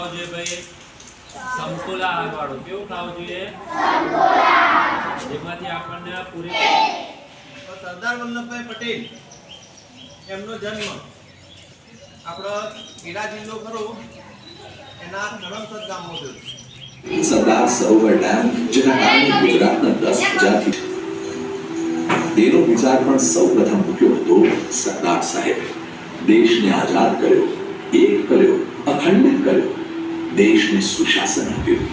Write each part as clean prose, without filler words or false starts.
ખાવો જોઈએ ભાઈ? સમતોલા આહાર વાળો. કેવું ખાવું જોઈએ? જેમાંથી આપણને પૂરેપૂરું. સરદાર વલ્લભભાઈ પટેલ એમનો જન્મ આપણો ખેડા જિલ્લો ખરો એના ધરમસદ ગામમાં થયો. સરદાર સરોવર ડેમ જેના કારણે ગુજરાતના 10,000 તેનો વિચાર પણ સૌપ્રથમ મૂક્યો હતો સરદાર સાહેબે. દેશને આઝાદ કર્યો, એક કર્યો, અખંડિત કર્યો, દેશને સુશાસન આપ્યું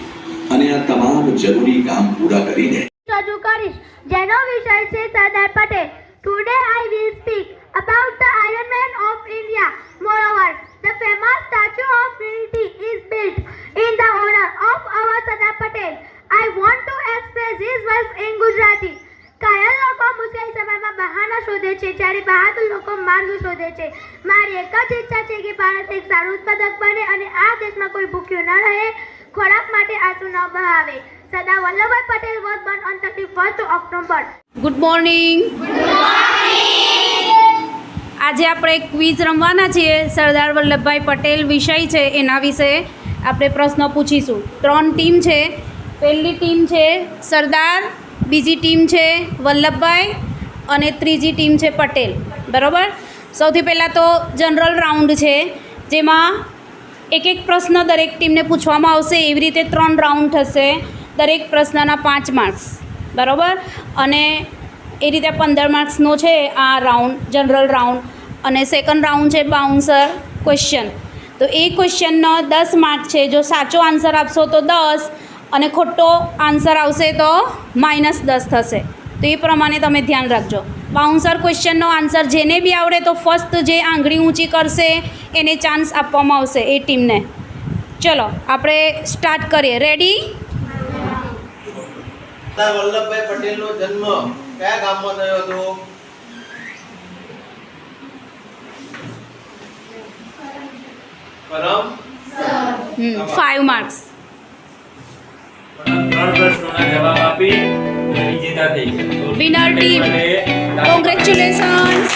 અને આ તમામ જરૂરી કામ પૂરા કરીને રજૂ કરીશ જેનો વિષય છે Sardar Patel. Today I will speak about the Iron Man of India. Moreover, the famous Statue of Unity is built in the honor of our Sardar Patel. I want to express his words in Gujarati. કાયલ લોકો મુશ્કેલ સમયમાં બહાના શોધે છે જ્યારે બહાદુર લોકો માર્ગ શોધે છે. મારી એક જ ઈચ્છા છે કે ભારત એક સારું ઉત્પાદક બને અને આ દેશમાં કોઈ ભૂખ્યું ન રહે, ખોરાક માટે આંસુ ન બહાવે. Sardar Vallabhbhai Patel was born on 31st October. Good morning. આજે આપણે ક્વિઝ રમવાના છીએ. સરદાર વલ્લભભાઈ પટેલ વિષય છે એના વિશે આપણે પ્રશ્નો પૂછીશું. 3 ટીમ છે. પહેલી ટીમ છે સરદાર, બીજી ટીમ છે વલ્લભભાઈ અને ત્રીજી ટીમ છે પટેલ. બરાબર. સૌથી પહેલાં તો જનરલ રાઉન્ડ છે જેમાં એક પ્રશ્ન દરેક ટીમને પૂછવામાં આવશે. એવી રીતે 3 રાઉન્ડ થશે. દરેક પ્રશ્નના 5 માર્ક્સ. બરાબર. અને એ રીતે 15 માર્ક્સનો છે આ રાઉન્ડ, જનરલ રાઉન્ડ. અને સેકન્ડ રાઉન્ડ છે બાઉન્સર ક્વેશ્ચન. તો એ ક્વેશ્ચનનો 10 માર્ક છે. જો સાચો આન્સર આપશો તો 10 અને ખોટો આન્સર આવશે તો -10 થશે. તો એ પ્રમાણે તમે ધ્યાન રાખજો. બાઉન્સર ક્વેશ્ચનનો આન્સર જેને બી આવડે તો ફર્સ્ટ જે આંગળી ઊંચી કરશે એને ચાન્સ આપવામાં આવશે એ ટીમને. ચલો આપણે સ્ટાર્ટ કરીએ. રેડી? સરદાર વલ્લભભાઈ પટેલનો જન્મ કયા ગામમાં થયો હતો? કરમ. 5 માર્ક્સ. 3 પ્રશ્નોના જવાબ આપી વિજેતા થઈ ગયા. Winner team. કોંગ્રેચ્યુલેશન્સ.